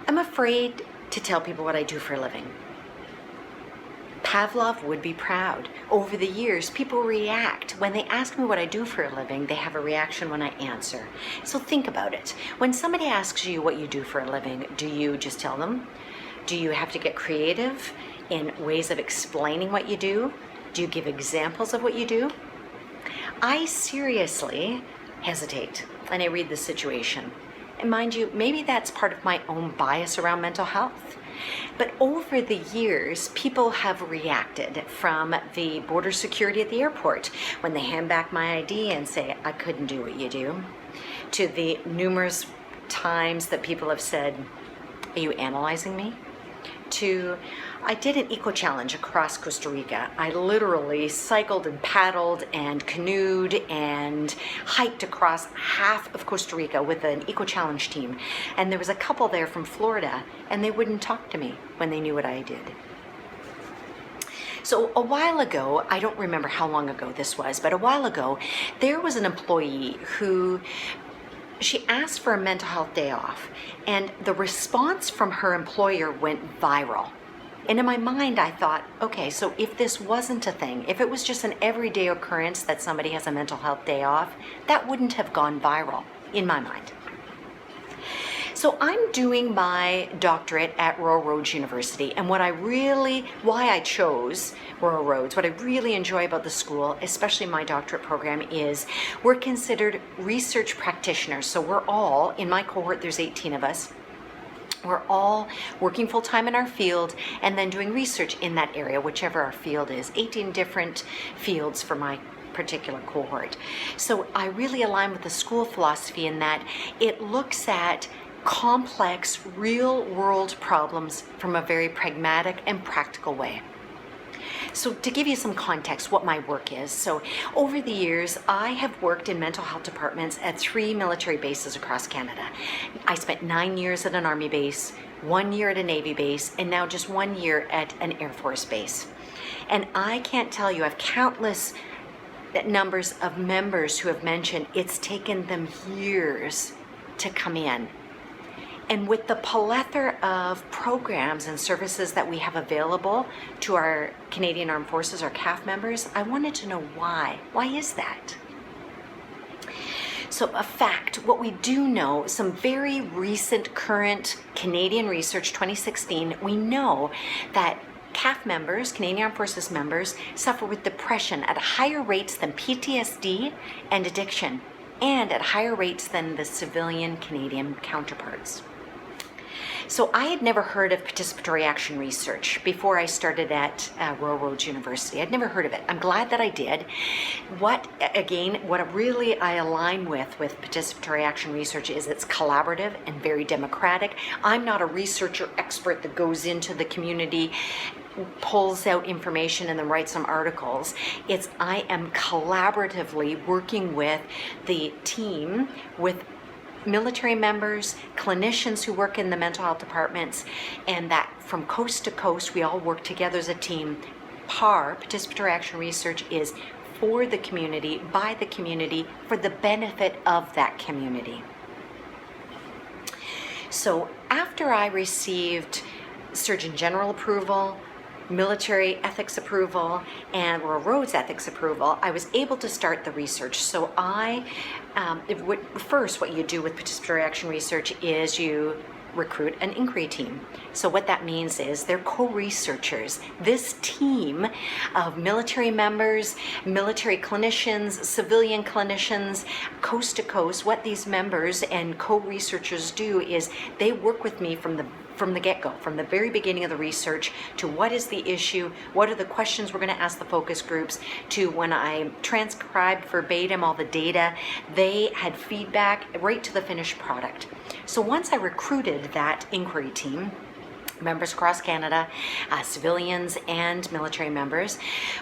I'm afraid to tell people what I do for a living. Pavlov would be proud. Over the years, people react. When they ask me what I do for a living, they have a reaction when I answer. So think about it. When somebody asks you what you do for a living, do you just tell them? Do you have to get creative in ways of explaining what you do? Do you give examples of what you do? I seriously hesitate and I read the situation. And mind you, maybe that's part of my own bias around mental health. But over the years, people have reacted, from the border security at the airport when they hand back my ID and say, I couldn't do what you do, to the numerous times that people have said, are you analyzing me? To, I did an eco challenge across Costa Rica. I literally cycled and paddled and canoed and hiked across half of Costa Rica with an eco challenge team. And there was a couple there from Florida, and they wouldn't talk to me when they knew what I did. So a while ago, I don't remember how long ago this was, but a while ago, there was an employee who she asked for a mental health day off, and the response from her employer went viral. And in my mind, I thought, okay, so if this wasn't a thing, if it was just an everyday occurrence that somebody has a mental health day off, that wouldn't have gone viral in my mind. So I'm doing my doctorate at Royal Roads University, and why I chose Royal Roads, what I really enjoy about the school, especially my doctorate program, is we're considered research practitioners. So we're all, in my cohort, there's 18 of us, we're all working full-time in our field and then doing research in that area, whichever our field is, 18 different fields for my particular cohort. So I really align with the school philosophy in that it looks at complex, real-world problems from a very pragmatic and practical way. So to give you some context, what my work is. So over the years, I have worked in mental health departments at 3 military bases across Canada. I spent 9 years at an Army base, 1 year at a Navy base, and now just 1 year at an Air Force base. And I can't tell you, I have countless numbers of members who have mentioned it's taken them years to come in. And with the plethora of programs and services that we have available to our Canadian Armed Forces, our CAF members, I wanted to know why. Why is that? So a fact, what we do know, some very recent current Canadian research, 2016, we know that CAF members, Canadian Armed Forces members, suffer with depression at higher rates than PTSD and addiction, and at higher rates than the civilian Canadian counterparts. So I had never heard of participatory action research before I started at Royal Roads University. I'd never heard of it. I'm glad that I did. What really I align with participatory action research is it's collaborative and very democratic. I'm not a researcher expert that goes into the community, pulls out information and then writes some articles. I am collaboratively working with the team, with military members, clinicians who work in the mental health departments, and that from coast to coast, we all work together as a team. Participatory action research, is for the community, by the community, for the benefit of that community. So after I received Surgeon General approval, military ethics approval, and Royal Roads ethics approval, I was able to start the research. So first what you do with participatory action research is you recruit an inquiry team. So what that means is they're co-researchers. This team of military members, military clinicians, civilian clinicians, coast to coast, what these members and co-researchers do is they work with me from the get-go, from the very beginning of the research, to what is the issue, what are the questions we're going to ask the focus groups, to when I transcribed verbatim all the data, they had feedback right to the finished product. So once I recruited that inquiry team, members across Canada, civilians and military members,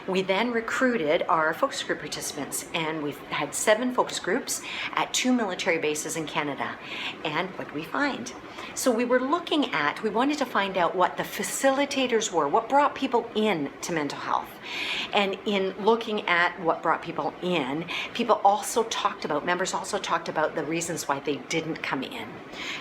we then recruited our focus group participants, and we've had 7 focus groups at 2 military bases in Canada. And what did we find? So we wanted to find out what the facilitators were, what brought people in to mental health. And in looking at what brought people in, members also talked about the reasons why they didn't come in.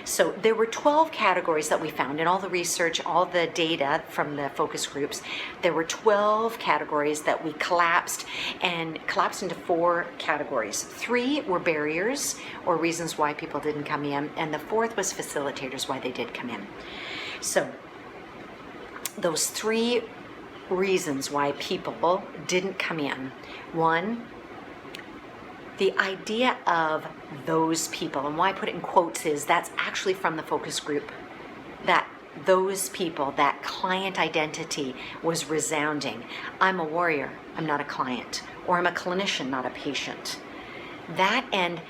So there were 12 categories that we found in all the research, all the data from the focus groups. There were 12 categories that we collapsed into 4 categories. 3 were barriers or reasons why people didn't come in, and the 4th was facilitators, why they did come in. So those 3 reasons why people didn't come in. 1, the idea of those people, and why I put it in quotes is that's actually from the focus group, that those people, that client identity was resounding. I'm a warrior, I'm not a client, or I'm a clinician, not a patient. That and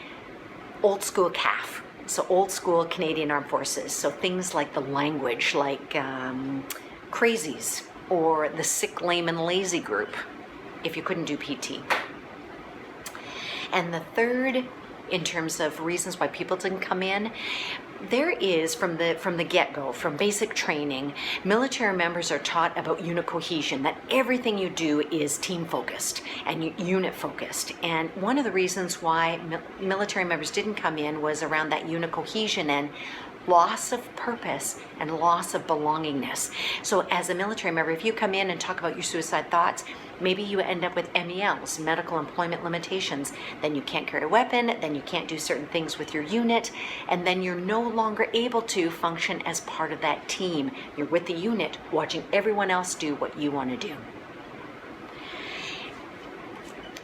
old school CAF, so old school Canadian Armed Forces, so things like the language, like crazies, or the sick, lame, and lazy group, if you couldn't do PT. And the 3rd, in terms of reasons why people didn't come in, there is, from the get-go, from basic training, military members are taught about unit cohesion, that everything you do is team-focused and unit-focused. And one of the reasons why military members didn't come in was around that unit cohesion and loss of purpose and loss of belongingness. So as a military member, if you come in and talk about your suicide thoughts, maybe you end up with MELs, medical employment limitations, then you can't carry a weapon, then you can't do certain things with your unit, and then you're no longer able to function as part of that team. You're with the unit, watching everyone else do what you want to do.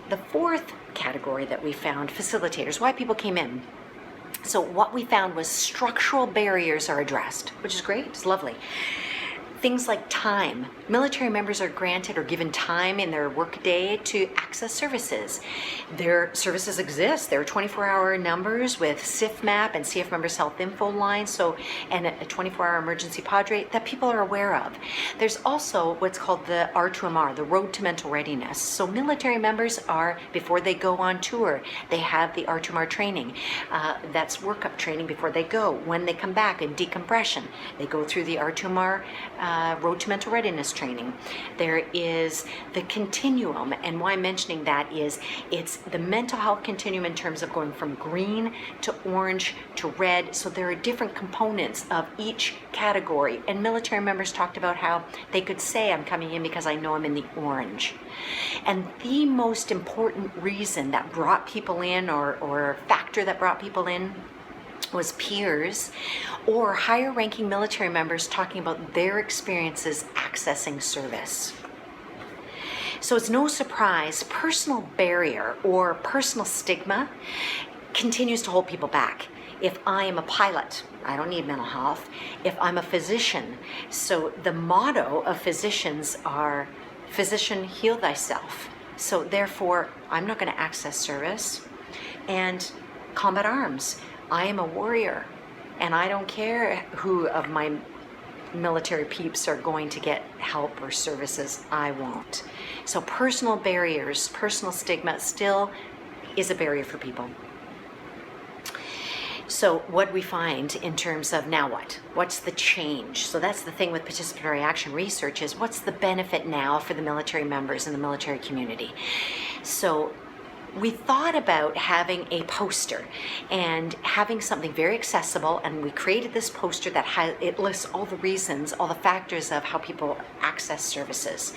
The 4th category that we found, facilitators, why people came in. So what we found was structural barriers are addressed, which is great, it's lovely. Things like time. Military members are granted or given time in their workday to access services. Their services exist. There are 24-hour numbers with CIF-MAP and CF Members Health Info line, and a 24-hour emergency Padre that people are aware of. There's also what's called the R2MR, the Road to Mental Readiness. So military members are, before they go on tour, they have the R2MR training. That's workup training before they go. When they come back in decompression, they go through the R2MR Road to Mental Readiness training. There is the continuum, and why I'm mentioning that is it's the mental health continuum in terms of going from green to orange to red. So there are different components of each category, and military members talked about how they could say, I'm coming in because I know I'm in the orange. And the most important reason that brought people in, or factor that brought people in, was peers or higher ranking military members talking about their experiences accessing service. So it's no surprise, personal barrier or personal stigma continues to hold people back. If I am a pilot, I don't need mental health. If I'm a physician, so the motto of physicians are, physician, heal thyself. So therefore, I'm not going to access service. And combat arms, I am a warrior, and I don't care who of my military peeps are going to get help or services. I won't. So personal barriers, personal stigma still is a barrier for people. So what we find in terms of now what? What's the change? So that's the thing with participatory action research is what's the benefit now for the military members in the military community? So we thought about having a poster and having something very accessible, and we created this poster that it lists all the reasons, all the factors of how people access services.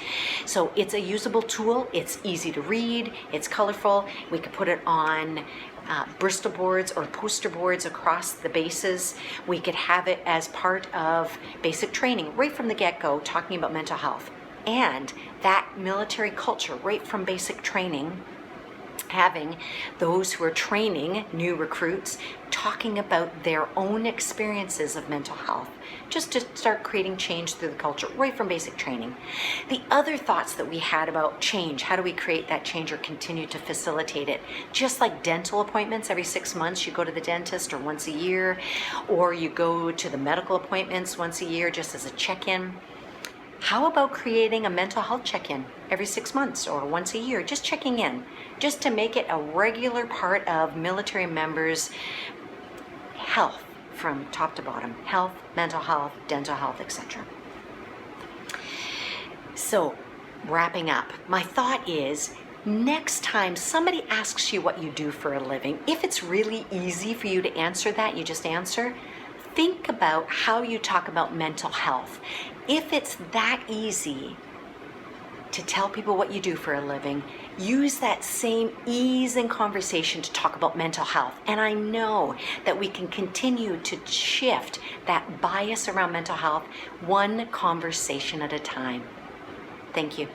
So it's a usable tool, it's easy to read, it's colorful, we could put it on Bristol boards or poster boards across the bases. We could have it as part of basic training right from the get-go, talking about mental health. And that military culture right from basic training, having those who are training new recruits talking about their own experiences of mental health, just to start creating change through the culture right from basic training. The other thoughts that we had about change, how do we create that change or continue to facilitate it? Just like dental appointments, every 6 months you go to the dentist, or once a year, or you go to the medical appointments once a year just as a check-in. How about creating a mental health check-in every 6 months or once a year, just checking in, just to make it a regular part of military members' health from top to bottom, health, mental health, dental health, etc. So wrapping up, my thought is, next time somebody asks you what you do for a living, if it's really easy for you to answer that, you just answer, think about how you talk about mental health. If it's that easy to tell people what you do for a living, use that same ease in conversation to talk about mental health. And I know that we can continue to shift that bias around mental health one conversation at a time. Thank you.